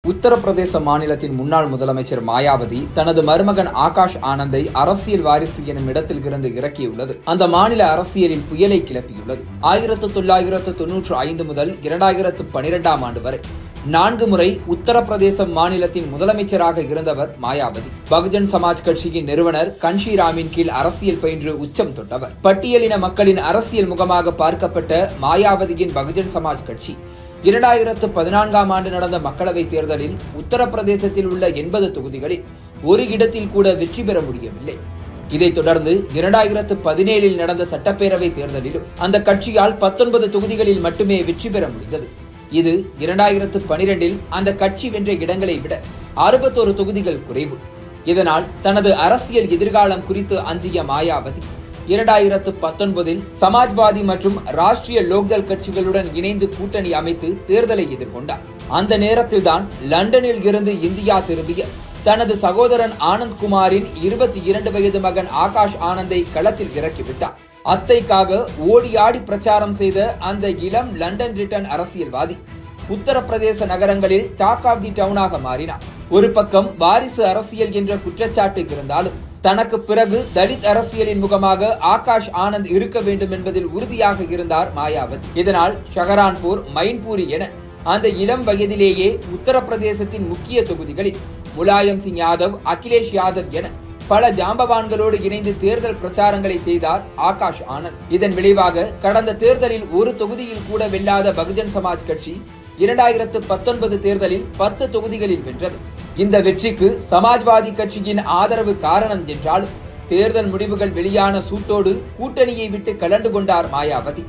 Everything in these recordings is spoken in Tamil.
உத்தரப்பிரதேச மாநிலத்தின் முன்னாள் முதலமைச்சர் மாயாவதி தனது மருமகன் ஆகாஷ் ஆனந்தை அரசியல் வாரிசு எனும் இடத்தில் இருந்து இறக்கியுள்ளது அந்த மாநில அரசியலில் புயலை கிளப்பியுள்ளது. 1995 முதல் 2012 ஆண்டு வரை 4 முறை உத்தரப்பிரதேச மாநிலத்தின் முதலமைச்சராக இருந்தவர் மாயாவதி. பகுஜன் சமாஜ் கட்சியின் நிறுவனர் கன்ஷிராமின் கீழ் அரசியல் பயின்று உச்சம் தொட்டவர். பட்டியலின மக்களின் அரசியல் முகமாக பார்க்கப்பட்ட மாயாவதியின் பகுஜன் சமாஜ் கட்சி 2014 ஆண்டு நடந்த மக்களவைத் தேர்தலில் உத்தரப்பிரதேசத்தில் உள்ள 80 தொகுதிகளில் ஒரு இடத்தில் கூட வெற்றி பெற முடியவில்லை. இதைத் தொடர்ந்து 2017 நடந்த சட்டப்பேரவை தேர்தலிலும் அந்த கட்சியால் 19 தொகுதிகளில் மட்டுமே வெற்றி பெற முடிந்தது. இது 2012 அந்த கட்சி வென்ற இடங்களை விட 61 தொகுதிகள் குறைவு. இதனால் தனது அரசியல் எதிர்காலம் குறித்து அஞ்சிய மாயாவதி 2019 சமாஜ்வாதி மற்றும் ராஷ்டிரிய லோக்தள் கட்சிகளுடன் இணைந்து கூட்டணி அமைத்து தேர்தலை எதிர்கொண்டார். அந்த நேரத்தில்தான் லண்டனில் இருந்து இந்தியா திரும்பிய தனது சகோதரன் ஆனந்த் குமாரின் 22 வயது மகன் ஆகாஷ் ஆனந்தை களத்தில் இறக்கிவிட்டார். அத்தைக்காக ஓடி ஆடி பிரச்சாரம் செய்த அந்த இளம் லண்டன் ரிட்டன் அரசியல்வாதி உத்தரப்பிரதேச நகரங்களில் டாக் ஆஃப் தி டவுனாக மாறினார். ஒரு பக்கம் வாரிசு அரசியல் என்ற குற்றச்சாட்டு இருந்தாலும் தனக்கு பிறகு தலித் அரசியலின் முகமாக ஆகாஷ் ஆனந்த் இருக்க வேண்டும் என்பதில் உறுதியாக இருந்தார் மாயாவதி. இதனால் ஷஹரான்பூர், மைன்பூரி என அந்த இளம் வயதிலேயே உத்தரப்பிரதேசத்தின் முக்கிய தொகுதிகளில் முலாயம் சிங் யாதவ், அகிலேஷ் யாதவ் என பல ஜாம்பவான்களோடு இணைந்து தேர்தல் பிரச்சாரங்களை செய்தார் ஆகாஷ் ஆனந்த். இதன் விளைவாக கடந்த தேர்தலில் ஒரு தொகுதியில் கூட வெல்லாத பகுஜன் சமாஜ் கட்சி 2019 தேர்தலில் 10 தொகுதிகளில் வென்றது. இந்த வெற்றிக்கு சமாஜ்வாதி கட்சியின் ஆதரவு காரணம் என்றாலும் தேர்தல் முடிவுகள் வெளியான சூட்டோடு கூட்டணியை விட்டு கலந்து கொண்டார் மாயாவதி.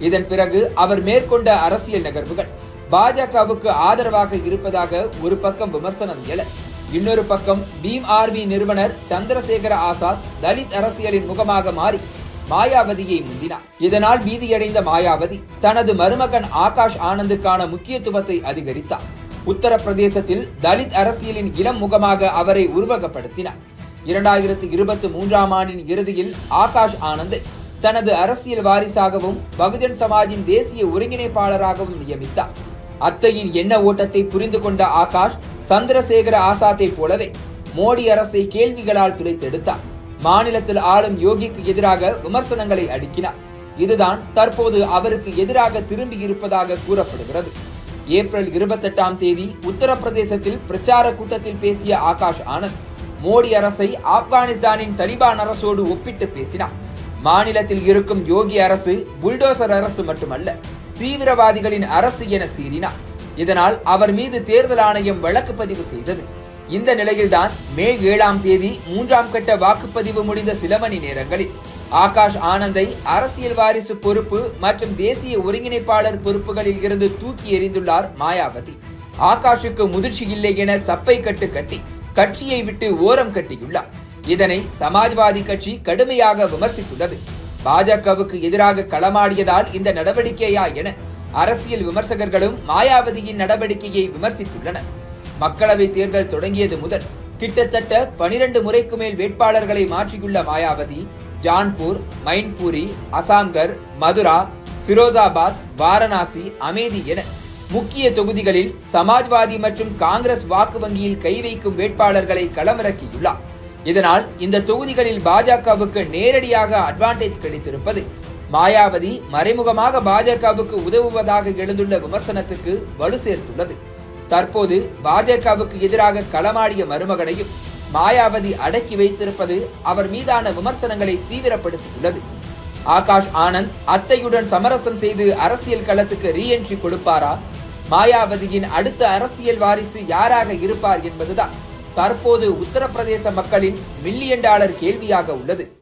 இதன் பிறகு அவர் மேற்கொண்ட அரசியல் நகர்வுகள் பாஜகவுக்கு ஆதரவாக இருப்பதாக ஒரு பக்கம் விமர்சனம் எழ, இன்னொரு பக்கம் பீம் ஆர்மி நிறுவனர் சந்திரசேகர ஆசாத் தலித் அரசியலின் முகமாக மாறி மாயாவதியை முந்தினார். இதனால் பீதியடைந்த மாயாவதி தனது மருமகன் ஆகாஷ் ஆனந்துக்கான முக்கியத்துவத்தை அதிகரித்தார். உத்தரப்பிரதேசத்தில் தலித் அரசியலின் இளம் முகமாக அவரை உருவகப்படுத்தினார். 2023 ஆண்டின் இறுதியில் ஆகாஷ் ஆனந்தை தனது அரசியல் வாரிசாகவும் பகுஜன் சமாஜின் தேசிய ஒருங்கிணைப்பாளராகவும் நியமித்தார். அத்தையின் எண்ண ஓட்டத்தை புரிந்து கொண்ட ஆகாஷ் சந்திரசேகர ஆசாத்தை போலவே மோடி அரசை கேள்விகளால் துளைத்தெடுத்தார். மாநிலத்தில் ஆளும் யோகிக்கு எதிராக விமர்சனங்களை அடுக்கினார். இதுதான் தற்போது அவருக்கு எதிராக திரும்பி இருப்பதாக கூறப்படுகிறது. ஏப்ரல் 28 உத்தரப்பிரதேசத்தில் பிரச்சார கூட்டத்தில் பேசிய ஆகாஷ் ஆனந்த் மோடி அரசை ஆப்கானிஸ்தானின் தலிபான் அரசோடு ஒப்பிட்டு பேசினார். மாநிலத்தில் இருக்கும் யோகி அரசு புல்டோசர் அரசு மட்டுமல்ல, தீவிரவாதிகளின் அரசு என சீறினார். இதனால் அவர் மீது தேர்தல் ஆணையம் வழக்கு பதிவு செய்தது. இந்த நிலையில்தான் மே 7 3ஆம் கட்ட வாக்குப்பதிவு முடிந்த சில மணி நேரங்களில் ஆகாஷ் ஆனந்தை அரசியல் வாரிசு பொறுப்பு மற்றும் தேசிய ஒருங்கிணைப்பாளர் பொறுப்புகளில் இருந்து தூக்கி எறிந்துள்ளார் மாயாவதி. ஆகாஷுக்கு முதிர்ச்சி இல்லை என சப்பை கட்டு கட்டி கட்சியை விட்டு ஓரம் கட்டியுள்ளார். இதனை சமாஜ்வாதி கட்சி கடுமையாக விமர்சித்துள்ளது. பாஜகவுக்கு எதிராக களமாடியதால் இந்த நடவடிக்கையா என அரசியல் விமர்சகர்களும் மாயாவதியின் நடவடிக்கையை விமர்சித்துள்ளனர். மக்களவை தேர்தல் தொடங்கியது முதல் கிட்டத்தட்ட 12 முறைக்கு மேல் வேட்பாளர்களை மாற்றியுள்ள மாயாவதி ஜான்பூர், மைன்பூரி, அசாம்கர், மதுரா, ஃபிரோசாபாத், வாரணாசி, அமேதி என முக்கிய தொகுதிகளில் சமாஜ்வாதி மற்றும் காங்கிரஸ் வாக்கு வங்கியில் கை வைக்கும் வேட்பாளர்களை களமிறக்கியுள்ளார். இதனால் இந்த தொகுதிகளில் பாஜகவுக்கு நேரடியாக அட்வான்டேஜ் கிடைத்திருப்பது மாயாவதி மறைமுகமாக பாஜகவுக்கு உதவுவதாக எழுந்துள்ள விமர்சனத்துக்கு வலு சேர்த்துள்ளது. தற்போது பாஜகவுக்கு எதிராக களமாடிய மருமகனையும் மாயாவதி அடக்கி வைத்திருப்பது அவர் மீதான விமர்சனங்களை தீவிரப்படுத்தியுள்ளது. ஆகாஷ் ஆனந்த் அத்தையுடன் சமரசம் செய்து அரசியல் களத்துக்கு ரீஎன்ட்ரி கொடுப்பாரா? மாயாவதியின் அடுத்த அரசியல் வாரிசு யாராக இருப்பார் என்பதுதான் தற்போது உத்தரப்பிரதேச மக்களின் $1 மில்லியன் கேள்வியாக உள்ளது.